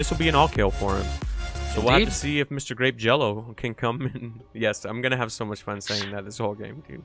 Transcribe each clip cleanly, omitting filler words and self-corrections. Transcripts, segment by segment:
This will be an all kill for him. So we'll have to Indeed. see if Mr. GrapeJello can come in. Yes, I'm gonna have so much fun saying that this whole game, dude.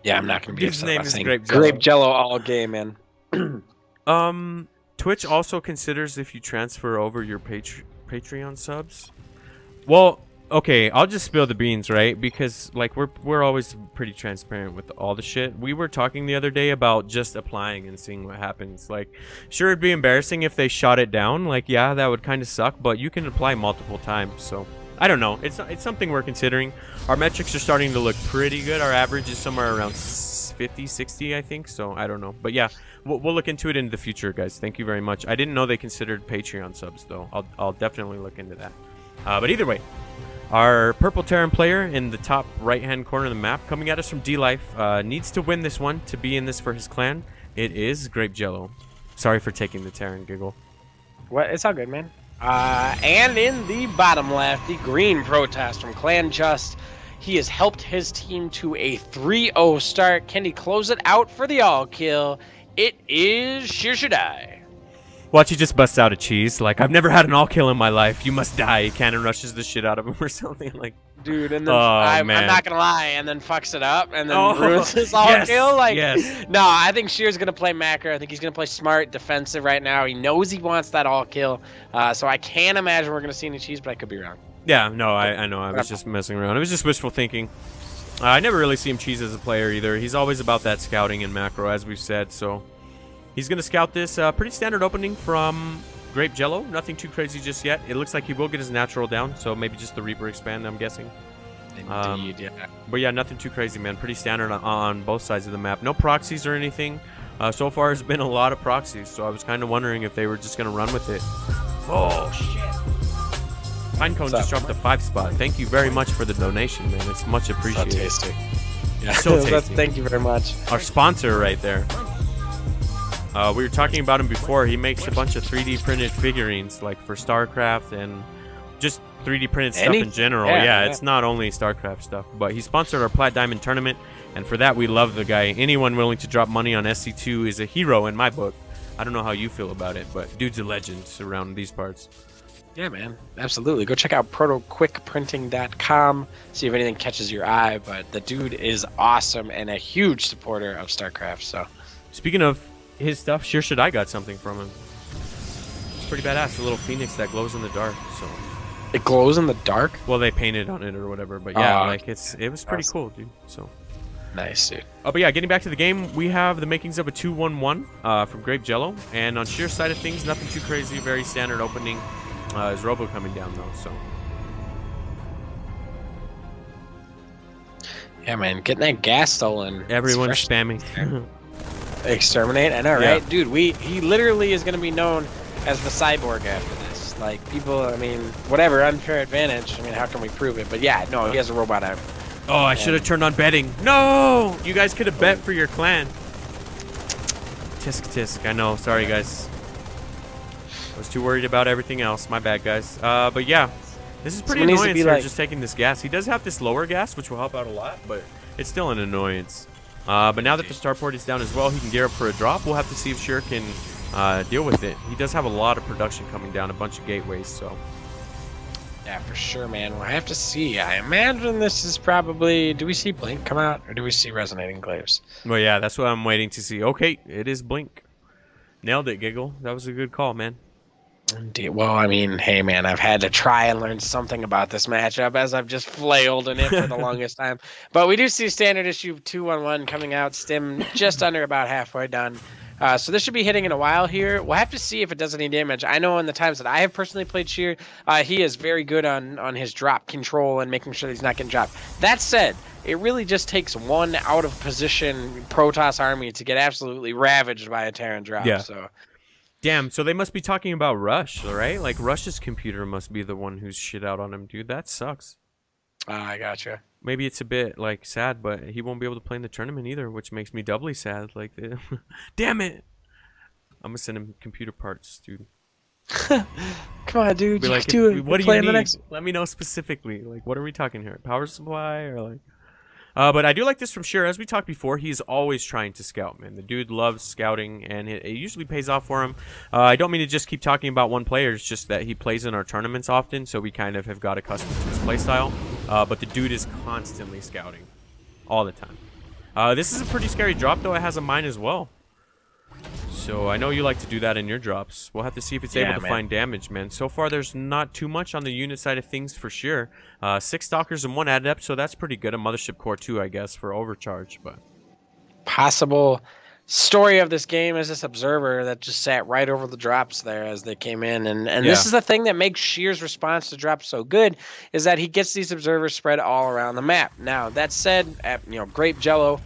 Yeah, I'm not gonna be His upset name about is saying GrapeJello. GrapeJello all game, man. Twitch also considers if you transfer over your Patreon subs. Well, okay, I'll just spill the beans, right? Because like we're always pretty transparent with all the shit. We were talking the other day about just applying and seeing what happens. Like, sure, it'd be embarrassing if they shot it down. Like, yeah, that would kind of suck, but you can apply multiple times. So I don't know. It's something we're considering. Our metrics are starting to look pretty good. Our average is somewhere around 50, 60, I think. So I don't know. But yeah, we'll look into it in the future, guys. Thank you very much. I didn't know they considered Patreon subs, though. I'll definitely look into that. But either way, our Purple Terran player in the top right-hand corner of the map, coming at us from D-Life, needs to win this one to be in this for his clan. It is GrapeJello. Sorry for taking the Terran, Giggle. What? It's all good, man. And in the bottom left, the green protest from Clan Just. He has helped his team to a 3-0 start. Can he close it out for the all kill? It is Shyrshadi. Watch, he just busts out a cheese. Like, I've never had an all kill in my life. You must die. He cannon rushes the shit out of him or something. Like, Dude, and then Oh, I'm man. not gonna lie, and then fucks it up, and then ruins his all yes, kill. Like, yes. no, I think Shear's gonna play macro. I think he's gonna play smart, defensive right now. He knows he wants that all kill, so I can't imagine we're gonna see any cheese, but I could be wrong. Yeah, no, I know. I was just messing around. It was just wishful thinking. I never really see him cheese as a player either. He's always about that scouting and macro, as we've said. So he's going to scout this pretty standard opening from GrapeJello. Nothing too crazy just yet. It looks like he will get his natural down, so maybe just the Reaper expand, I'm guessing. Indeed, yeah. But yeah, nothing too crazy, man. Pretty standard on both sides of the map. No proxies or anything. So far, it's been a lot of proxies, so I was kind of wondering if they were just going to run with it. Oh, shit. Pinecone just dropped a 5 spot. Thank you very much for the donation, man. It's much appreciated. So tasty. Yeah, So tasty. Thank you very much. Our sponsor right there. We were talking about him before. He makes a bunch of 3D printed figurines, like for StarCraft and just 3D printed stuff in general. Yeah, it's not only StarCraft stuff, but he sponsored our Plat Diamond tournament, and for that we love the guy. Anyone willing to drop money on SC2 is a hero in my book. I don't know how you feel about it, but dude's a legend around these parts. Yeah, man. Absolutely. Go check out protoquickprinting.com, see if anything catches your eye, but the dude is awesome and a huge supporter of StarCraft, so. Speaking of his stuff, Shyrshadi got something from him. It's pretty badass, a little phoenix that glows in the dark, so. It glows in the dark? Well, they painted on it or whatever, but yeah, like it was pretty awesome. cool, dude. So. Nice, dude. Oh, but yeah, getting back to the game, we have the makings of a 2-1-1 from GrapeJello, and on Sheer side of things, nothing too crazy, very standard opening. Is Robo coming down though? So. Yeah, man, getting that gas stolen. Everyone's spamming. Exterminate, I know, right? Yeah. Dude, he literally is gonna be known as the cyborg after this. Like, people, I mean, whatever, unfair advantage. I mean, how can we prove it? But yeah, no, he has a robot arm. Oh, I should have turned on betting. No! You guys could have bet for your clan. Tisk tisk, I know. Sorry, guys. I was too worried about everything else. My bad, guys. But yeah, this is pretty annoying. Like, just taking this gas. He does have this lower gas, which will help out a lot, but it's still an annoyance. But now that the starport is down as well, he can gear up for a drop. We'll have to see if Shyr can deal with it. He does have a lot of production coming down, a bunch of gateways, so. Yeah, for sure, man. We'll have to see. I imagine this is probably... Do we see Blink come out, or do we see Resonating Glaives? Well, yeah, that's what I'm waiting to see. Okay, it is Blink. Nailed it, Giggle. That was a good call, man. Indeed. Well, I mean, hey, man, I've had to try and learn something about this matchup as I've just flailed in it for the longest time. But we do see standard issue 2-1-1 coming out, stim just under about halfway done. So this should be hitting in a while here. We'll have to see if it does any damage. I know in the times that I have personally played Sheer, he is very good on his drop control and making sure that he's not getting dropped. That said, it really just takes one out-of-position Protoss army to get absolutely ravaged by a Terran drop. Yeah. So. Damn, so they must be talking about Rush, right? Like, Rush's computer must be the one who's shit out on him, dude. That sucks. I gotcha. Maybe it's a bit, like, sad, but he won't be able to play in the tournament either, which makes me doubly sad. Like, damn it! I'm gonna send him computer parts, dude. Come on, dude. Be You like, can do it. what do Play you in the need? next... Let me know specifically. Like, what are we talking here? Power supply or, like... But I do like this from Sheer. As we talked before, he's always trying to scout, man. The dude loves scouting, and it usually pays off for him. I don't mean to just keep talking about one player. It's just that he plays in our tournaments often, so we kind of have got accustomed to his playstyle. But the dude is constantly scouting all the time. This is a pretty scary drop, though. It has a mine as well. So I know you like to do that in your drops. We'll have to see if it's able to find damage, man. So far, there's not too much on the unit side of things for sure. 6 Stalkers and 1 Adept, so that's pretty good. A Mothership Core 2, I guess, for overcharge. But possible story of this game is this Observer that just sat right over the drops there as they came in. And this is the thing that makes Sheer's response to drops so good, is that he gets these Observers spread all around the map. Now, that said, GrapeJello,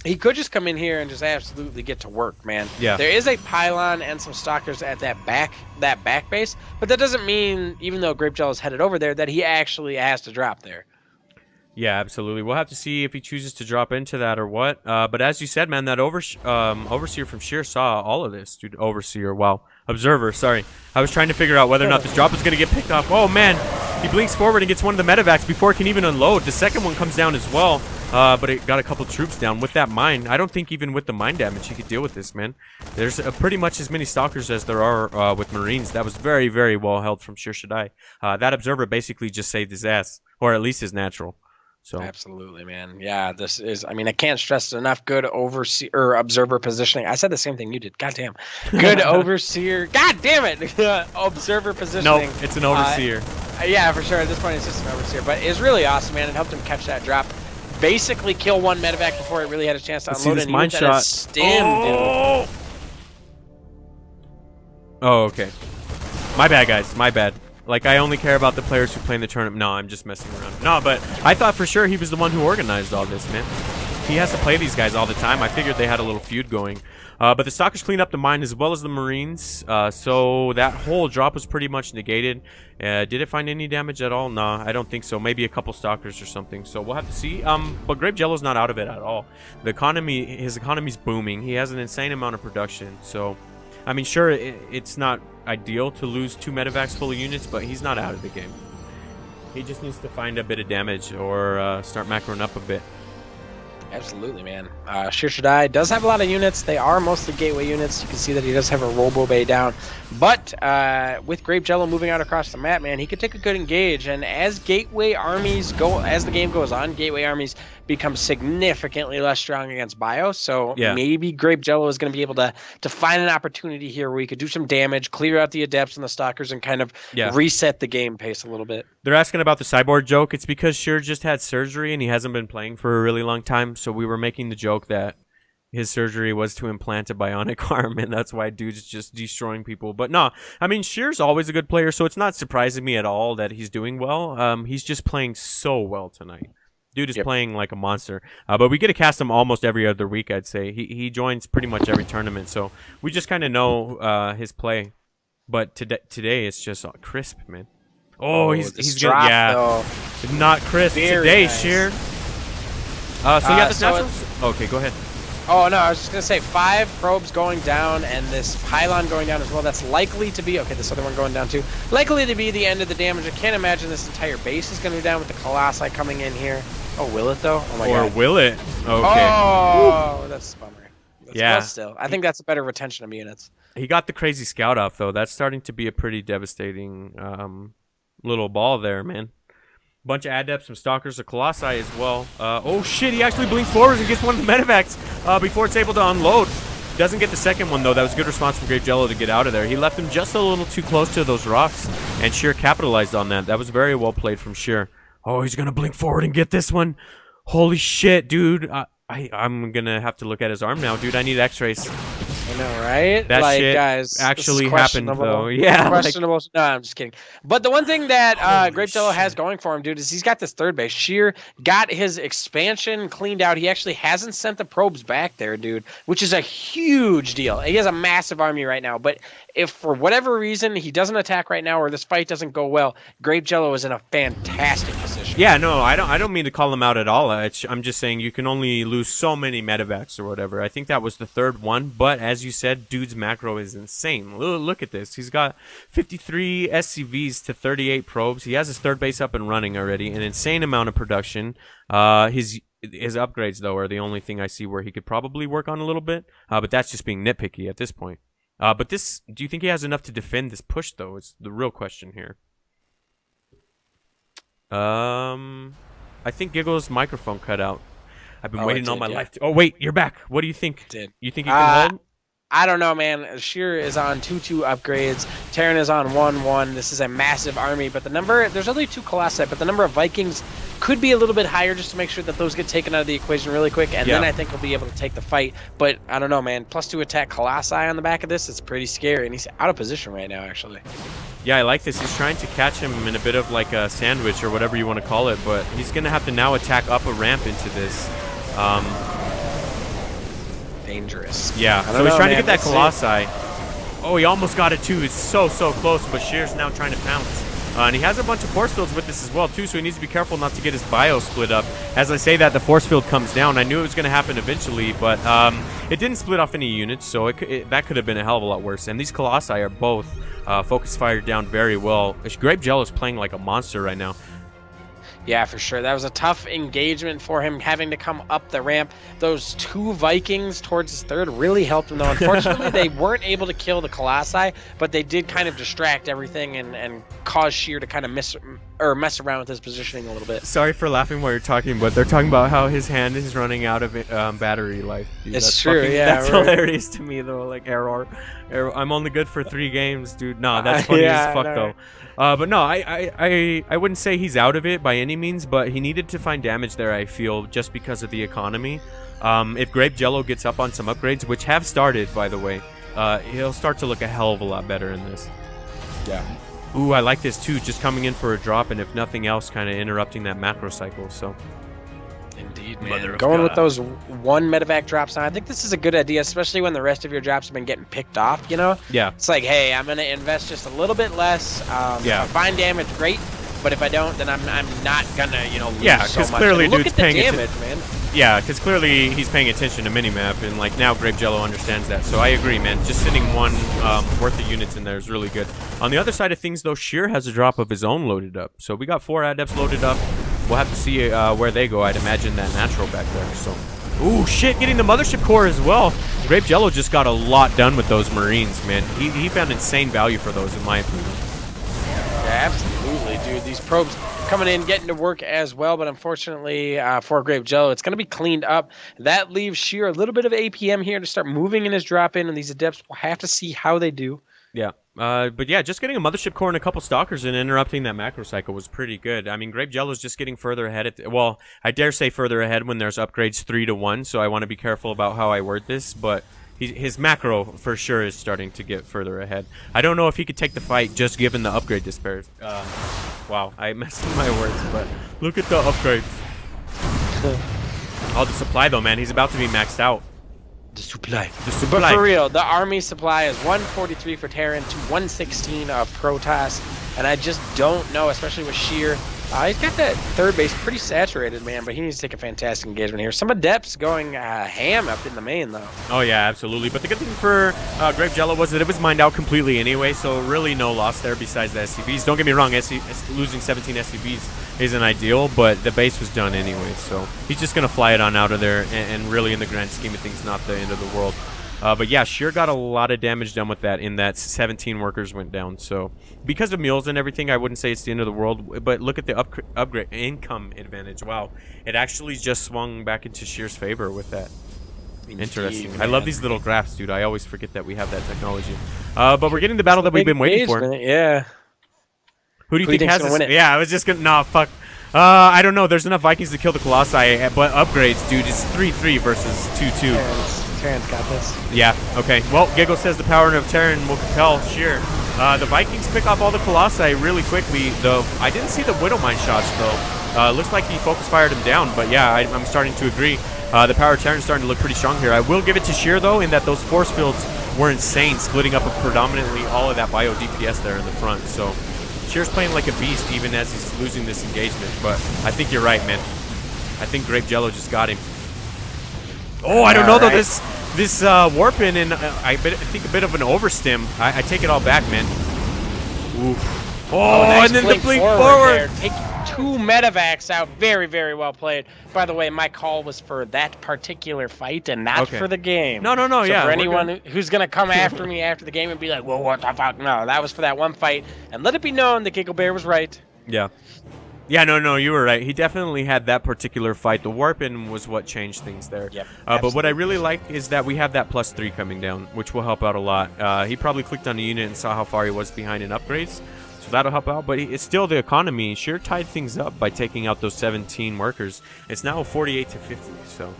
he could just come in here and just absolutely get to work, man. Yeah. There is a pylon and some stalkers at that back base, but that doesn't mean, even though GrapeJello is headed over there, that he actually has to drop there. yeah, absolutely. We'll have to see if he chooses to drop into that or what. But as you said, man, that Overseer from Sheer saw all of this. Dude, Overseer, wow. Observer, sorry. I was trying to figure out whether or not this drop was going to get picked off. Oh, man. He blinks forward and gets one of the medevacs before it can even unload. The second one comes down as well. But it got a couple troops down with that mine. I don't think even with the mine damage he could deal with this, man. There's pretty much as many stalkers as there are with Marines. That was very, very well held from Shyrshadi. That Observer basically just saved his ass, or at least his natural. So absolutely, man. Yeah, this is, I mean, I can't stress it enough. Good Overseer or Observer positioning. I said the same thing you did. Goddamn. Good Overseer. God damn it. Observer positioning. Nope, it's an Overseer. Yeah, for sure. At this point, it's just an Overseer. But it's really awesome, man. It helped him catch that drop. Basically kill one medevac before it really had a chance to unload. This mine shot. Dude. Oh, okay. My bad, guys. My bad. Like, I only care about the players who play in the tournament. No, I'm just messing around. No, but I thought for sure he was the one who organized all this, man. He has to play these guys all the time. I figured they had a little feud going. But the Stalkers cleaned up the mine as well as the Marines. So that whole drop was pretty much negated. Did it find any damage at all? Nah, I don't think so. Maybe a couple Stalkers or something. So we'll have to see. But GrapeJello's not out of it at all. The economy, his economy's booming. He has an insane amount of production. So, I mean, sure, it's not ideal to lose 2 medevacs full of units, but he's not out of the game. He just needs to find a bit of damage or start macroing up a bit. Absolutely, man. Shyrshadi does have a lot of units. They are mostly gateway units. You can see that he does have a Robo Bay down. But with GrapeJello moving out across the map, man, he could take a good engage. And as gateway armies go, as the game goes on, gateway armies become significantly less strong against bio. So maybe GrapeJello is going to be able to find an opportunity here where he could do some damage, clear out the adepts and the stalkers, and kind of reset the game pace a little bit. They're asking about the cyborg joke. It's because Sheer just had surgery and he hasn't been playing for a really long time. So we were making the joke that his surgery was to implant a bionic arm, and that's why dude's just destroying people. But no, I mean, Sheer's always a good player, so it's not surprising me at all that he's doing well. He's just playing so well tonight. Dude is playing like a monster. But we get to cast him almost every other week, I'd say. He joins pretty much every tournament, so we just kind of know his play. But today it's just crisp, man. Oh, he's gonna, though. Not crisp today, nice. Sheer. So yeah, this natural. Okay, go ahead. Oh no, I was just gonna say 5 probes going down and this pylon going down as well. That's likely to be this other one going down too. Likely to be the end of the damage. I can't imagine this entire base is gonna be down with the Colossi coming in here. Oh, will it though? Oh my god. Or will it? Okay. Oh, that's a bummer. Yeah. Still, I think that's a better retention of units. He got the crazy scout off though. That's starting to be a pretty devastating little ball there, man. Bunch of adepts, some stalkers, a colossi as well. Oh shit, he actually blinks forwards and gets one of the medevacs before it's able to unload. Doesn't get the second one though. That was a good response from GrapeJello to get out of there. He left him just a little too close to those rocks, and Sheer capitalized on that. That was very well played from Sheer. Oh, he's gonna blink forward and get this one. Holy shit, dude. I'm gonna have to look at his arm now, dude. I need x-rays. I know, right? That like, shit guys, actually happened, though. Yeah. Questionable. No, I'm just kidding. But the one thing that GrapeJello has going for him, dude, is he's got this third base. Sheer got his expansion cleaned out. He actually hasn't sent the probes back there, dude, which is a huge deal. He has a massive army right now. But if for whatever reason he doesn't attack right now or this fight doesn't go well, GrapeJello is in a fantastic position. Yeah, no, I don't mean to call him out at all. I'm just saying you can only lose so many medevacs or whatever. I think that was the third one, but as you said, dude's macro is insane. Look at this. He's got 53 SCVs to 38 probes. He has his third base up and running already. An insane amount of production. His His upgrades, though, are the only thing I see where he could probably work on a little bit. But that's just being nitpicky at this point. But this, do you think he has enough to defend this push, though? Is the real question here. I think Giggle's microphone cut out. I've been waiting all my life to... Oh, wait, you're back. What do you think? You think he can hold? I don't know, man. Sheer is on 2-2 upgrades. Terran is on 1-1. This is a massive army, but the number... There's only 2 Colossi, but the number of Vikings could be a little bit higher just to make sure that those get taken out of the equation really quick, and then I think he'll be able to take the fight. But I don't know, man. +2 attack Colossi on the back of this, it's pretty scary, and he's out of position right now, actually. Yeah, I like this. He's trying to catch him in a bit of like a sandwich or whatever you want to call it, but he's going to have to now attack up a ramp into this. Dangerous. Yeah, so he's trying to get that Colossi. Oh, he almost got it too. It's so close, but Sheer's now trying to pounce. And he has a bunch of force fields with this as well too, so he needs to be careful not to get his bio split up. As I say that, the force field comes down. I knew it was going to happen eventually, but it didn't split off any units, so that could have been a hell of a lot worse. And these Colossi are both focus fired down very well. GrapeJello is playing like a monster right now. Yeah, for sure. That was a tough engagement for him, having to come up the ramp. Those 2 Vikings towards his third really helped him, though. Unfortunately, they weren't able to kill the Colossi, but they did kind of distract everything and cause Sheer to kind of mess around with his positioning a little bit. Sorry for laughing while you're talking, but they're talking about how his hand is running out of battery life. Dude, it's true, That's hilarious to me, though. Like, error. I'm only good for 3 games, dude. No, that's funny as fuck, though. But no, I wouldn't say he's out of it by any means, but he needed to find damage there, I feel, just because of the economy. If GrapeJello gets up on some upgrades, which have started, by the way, he'll start to look a hell of a lot better in this. Yeah. Ooh, I like this too, just coming in for a drop, and if nothing else, kind of interrupting that macro cycle, so... Indeed, man. Going with those 1 medevac drops now, I think this is a good idea, especially when the rest of your drops have been getting picked off, you know? Yeah. It's like, hey, I'm going to invest just a little bit less. If I find damage, great. But if I don't, then I'm not going to, you know, lose so much. Clearly look dude's at the paying damage, man. Yeah, because clearly he's paying attention to minimap, and like now GrapeJello understands that. So I agree, man. Just sitting 1 worth of units in there is really good. On the other side of things, though, Sheer has a drop of his own loaded up. So we got 4 adepts loaded up. We'll have to see where they go. I'd imagine that natural back there. So, ooh, shit, getting the mothership core as well. GrapeJello just got a lot done with those Marines, man. He found insane value for those, in my opinion. Yeah, absolutely, dude. These probes coming in, getting to work as well, but unfortunately for GrapeJello, it's going to be cleaned up. That leaves Sheer a little bit of APM here to start moving in his drop-in, and these adepts will have to see how they do. Yeah. But yeah, just getting a mothership core and a couple stalkers and interrupting that macro cycle was pretty good. I mean, GrapeJello's just getting further ahead. Well, I dare say further ahead when there's upgrades 3-1, so I want to be careful about how I word this, but his macro for sure is starting to get further ahead. I don't know if he could take the fight just given the upgrade despair. Wow, I messed up my words, but look at the upgrades. Oh, the supply though, man. He's about to be maxed out. The supply. But for real, the army supply is 143 for Terran to 116 of Protoss, and I just don't know, especially with Sheer. He's got that third base pretty saturated, man, but he needs to take a fantastic engagement here. Some adepts going ham up in the main, though. Oh, yeah, absolutely. But the good thing for GrapeJello was that it was mined out completely anyway, so really no loss there besides the SCVs. Don't get me wrong, losing 17 SCVs isn't ideal, but the base was done anyway, so he's just going to fly it on out of there, and really in the grand scheme of things, not the end of the world. But yeah, Sheer got a lot of damage done with that in that 17 workers went down. So because of mules and everything, I wouldn't say it's the end of the world. But look at the upgrade income advantage. Wow, it actually just swung back into Sheer's favor with that. Interesting. Man. I love these little graphs, dude. I always forget that we have that technology. But we're getting the battle that we've been waiting for. Yeah. Who do you think has this? Yeah, I was just gonna. Nah, fuck. I don't know. There's enough Vikings to kill the Colossi, but upgrades, dude. It's 3-3 versus 2-2. Terran's got this. Yeah, okay. Well, Giggle says the power of Terran will compel Sheer. The Vikings pick off all the Colossi really quickly, though. I didn't see the Widow Mine shots, though. Looks like he focus fired him down, but yeah, I'm starting to agree. The power of Terran's starting to look pretty strong here. I will give it to Sheer, though, in that those force fields were insane, splitting up predominantly all of that bio DPS there in the front. So Sheer's playing like a beast, even as he's losing this engagement. But I think you're right, man. I think GrapeJello just got him. Oh, I don't know, though. This warp-in, and I think a bit of an overstim. I take it all back, man. Ooh. Oh, nice, and then the blink forward. Take 2 medevacs out. Very, very well played. By the way, my call was for that particular fight and not for the game. No, So yeah. for anyone who's going to come after me after the game and be like, well, what the fuck? No, that was for that one fight. And let it be known that GiggleBear was right. Yeah. Yeah, no, you were right. He definitely had that particular fight. The warping was what changed things there. Yep, but what I really like is that we have that +3 coming down, which will help out a lot. He probably clicked on the unit and saw how far he was behind in upgrades, so that'll help out. But it's still the economy. Sheer tied things up by taking out those 17 workers. It's now 48 to 50, so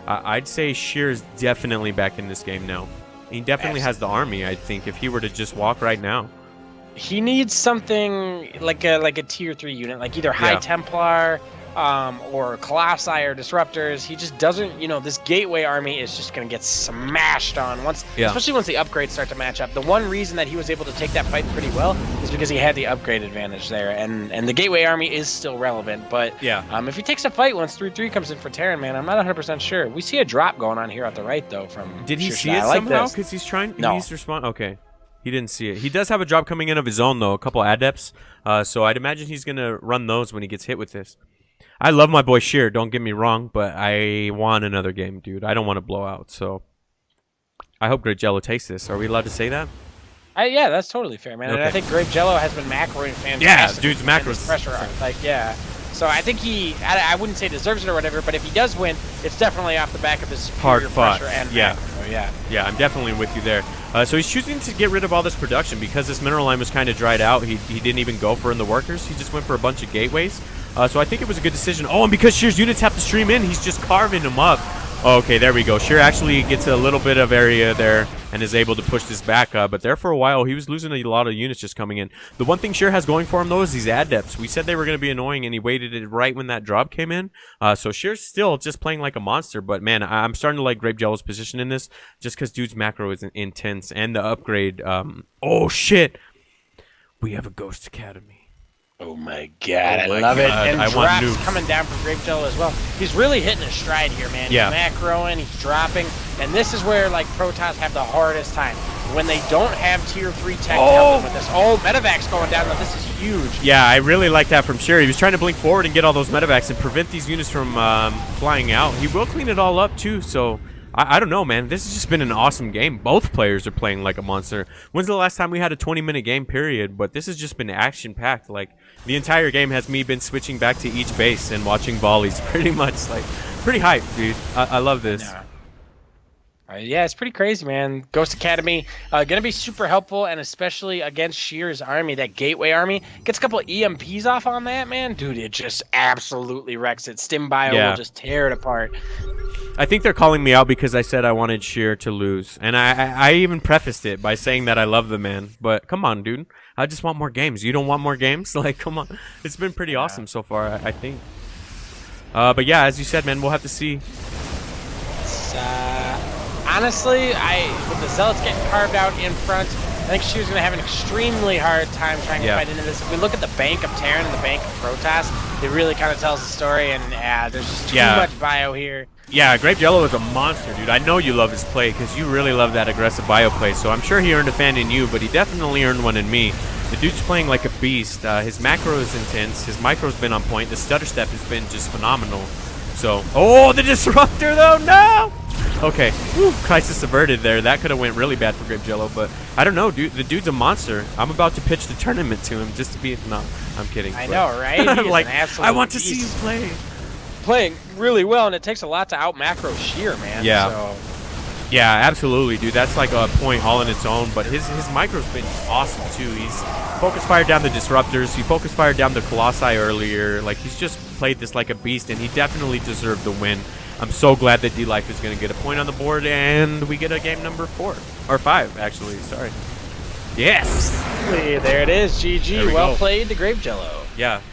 I'd say Sheer is definitely back in this game now. He definitely has the army, I think, if he were to just walk right now. He needs something like a tier 3 unit, like either High Templar or Colossi or Disruptors. He just doesn't, this Gateway army is just going to get smashed on, especially once the upgrades start to match up. The one reason that he was able to take that fight pretty well is because he had the upgrade advantage there, and the Gateway army is still relevant. But if he takes a fight once 3-3 comes in for Terran, man, I'm not 100% sure. We see a drop going on here at the right, though, from Did he Shyrshadi. see it somehow? Because he's trying, he needs to respond? Okay. He didn't see it. He does have a drop coming in of his own, though, a couple adepts. So I'd imagine he's going to run those when he gets hit with this. I love my boy Sheer, don't get me wrong, but I want another game, dude. I don't want to blow out, so I hope GrapeJello takes this. Are we allowed to say that? Yeah, that's totally fair, man. Okay. And I think GrapeJello has been macroing fantastic. Yeah, dude's macros. Pressure, So I think I wouldn't say deserves it or whatever, but if he does win, it's definitely off the back of his hard fought pressure and macro. Yeah, I'm definitely with you there. So he's choosing to get rid of all this production because this mineral line was kind of dried out. He didn't even go for in the workers. He just went for a bunch of gateways. So I think it was a good decision. Oh, and because Sheer's units have to stream in, he's just carving them up. Okay, there we go. Sheer actually gets a little bit of area there and is able to push this back up. But there for a while, he was losing a lot of units just coming in. The one thing Sheer has going for him, though, is these adepts. We said they were going to be annoying, and he waited it right when that drop came in. So Sheer's still just playing like a monster. But, man, I'm starting to like GrapeJello's position in this just because dude's macro is intense. And the upgrade. Oh, shit. We have a Ghost Academy. Oh my god, I love it. And drops coming down from GrapeJello as well. He's really hitting his stride here, man. He's macroing, he's dropping, and this is where like Protoss have the hardest time. When they don't have tier 3 tech to help them with this. Oh, medevac's going down, now this is huge. Yeah, I really like that from Sherry. He was trying to blink forward and get all those medevacs and prevent these units from flying out. He will clean it all up too, so I don't know, man. This has just been an awesome game. Both players are playing like a monster. When's the last time we had a 20-minute game period? But this has just been action-packed. Like, the entire game has me been switching back to each base and watching volleys pretty much. Like, pretty hype, dude. I love this. Yeah, it's pretty crazy, man. Ghost Academy gonna be super helpful, and especially against Sheer's army, that Gateway army. Gets a couple of EMPs off on that, man. Dude, it just absolutely wrecks it. Stim Bio will just tear it apart. I think they're calling me out because I said I wanted Sheer to lose. And I even prefaced it by saying that I love the man. But come on, dude. I just want more games. You don't want more games? Like, come on. It's been pretty awesome so far, I think. But yeah, as you said, man, we'll have to see. Honestly, with the Zealots getting carved out in front, I think Sheer's going to have an extremely hard time trying to fight into this. If we look at the bank of Terran and the bank of Protoss, it really kind of tells the story, and there's just too much bio here. Yeah, GrapeJello is a monster, dude. I know you love his play because you really love that aggressive bio play, so I'm sure he earned a fan in you, but he definitely earned one in me. The dude's playing like a beast. His macro is intense. His micro's been on point. The stutter step has been just phenomenal. So, oh, the disruptor though, no! Okay, crisis averted there. That could have went really bad for GrapeJello, but I don't know, dude. The dude's a monster. I'm about to pitch the tournament to him just to be. No, I'm kidding. I know, right? Like, I want to see you play. Playing really well, and it takes a lot to out macro Sheer, man. Yeah. So. Yeah, absolutely, dude. That's like a point all in its own. But his micro's been awesome too. He's focus fired down the disruptors. He focus fired down the Colossi earlier. Like, he's just played this like a beast, and he definitely deserved the win. I'm so glad that D-Life is going to get a point on the board, and we get a game number 4 or 5, actually. Sorry. Yes. There it is. GG. Well played to GrapeJello. Yeah.